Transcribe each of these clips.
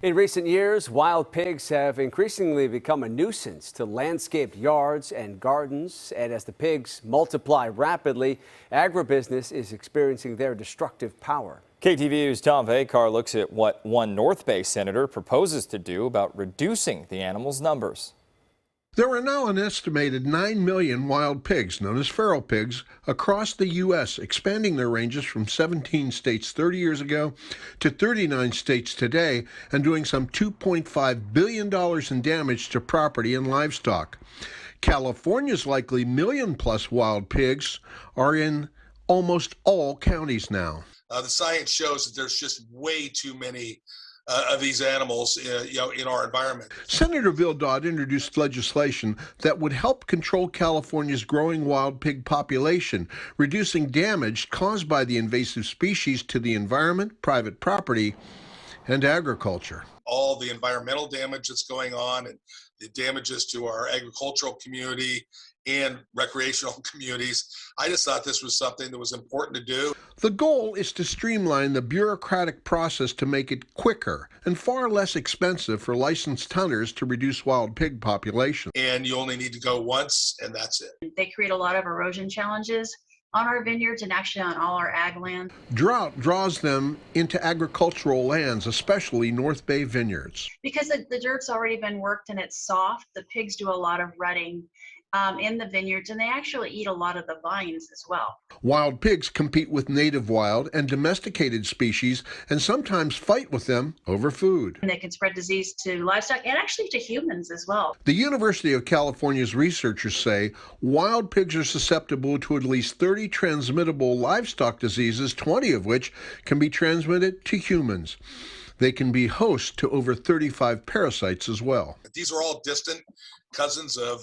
In recent years, wild pigs have increasingly become a nuisance to landscaped yards and gardens. And as the pigs multiply rapidly, agribusiness is experiencing their destructive power. KTVU's Tom Vakar looks at what one North Bay senator proposes to do about reducing the animals' numbers. There are now an estimated 9 million wild pigs, known as feral pigs, across the U.S., expanding their ranges from 17 states 30 years ago to 39 states today, and doing some $2.5 billion in damage to property and livestock. California's likely million-plus wild pigs are in almost all counties now. The science shows that there's just way too many of these animals, in our environment. Senator Bill Dodd introduced legislation that would help control California's growing wild pig population, reducing damage caused by the invasive species to the environment, private property, and agriculture. All the environmental damage that's going on and the damages to our agricultural community and recreational communities. I just thought this was something that was important to do. The goal is to streamline the bureaucratic process to make it quicker and far less expensive for licensed hunters to reduce wild pig population. And you only need to go once, and that's it. They create a lot of erosion challenges on our vineyards and actually on all our ag land. Drought draws them into agricultural lands, especially North Bay vineyards. Because the dirt's already been worked and it's soft, the pigs do a lot of rutting in the vineyards, and they actually eat a lot of the vines as well. Wild pigs compete with native wild and domesticated species and sometimes fight with them over food. And they can spread disease to livestock and actually to humans as well. The University of California's researchers say wild pigs are susceptible to at least 30 transmittable livestock diseases, 20 of which can be transmitted to humans. They can be host to over 35 parasites as well. These are all distant cousins of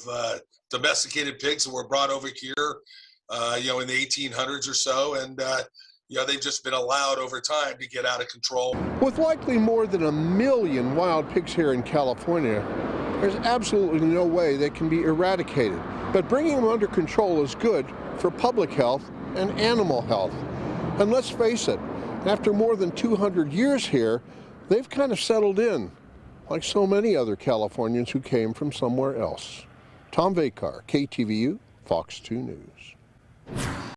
domesticated pigs that were brought over here, in the 1800s or so, and they've just been allowed over time to get out of control. With likely more than 1 million wild pigs here in California, there's absolutely no way they can be eradicated. But bringing them under control is good for public health and animal health. And let's face it, after more than 200 years here, they've kind of settled in, like so many other Californians who came from somewhere else. Tom Vakar, KTVU, Fox 2 News.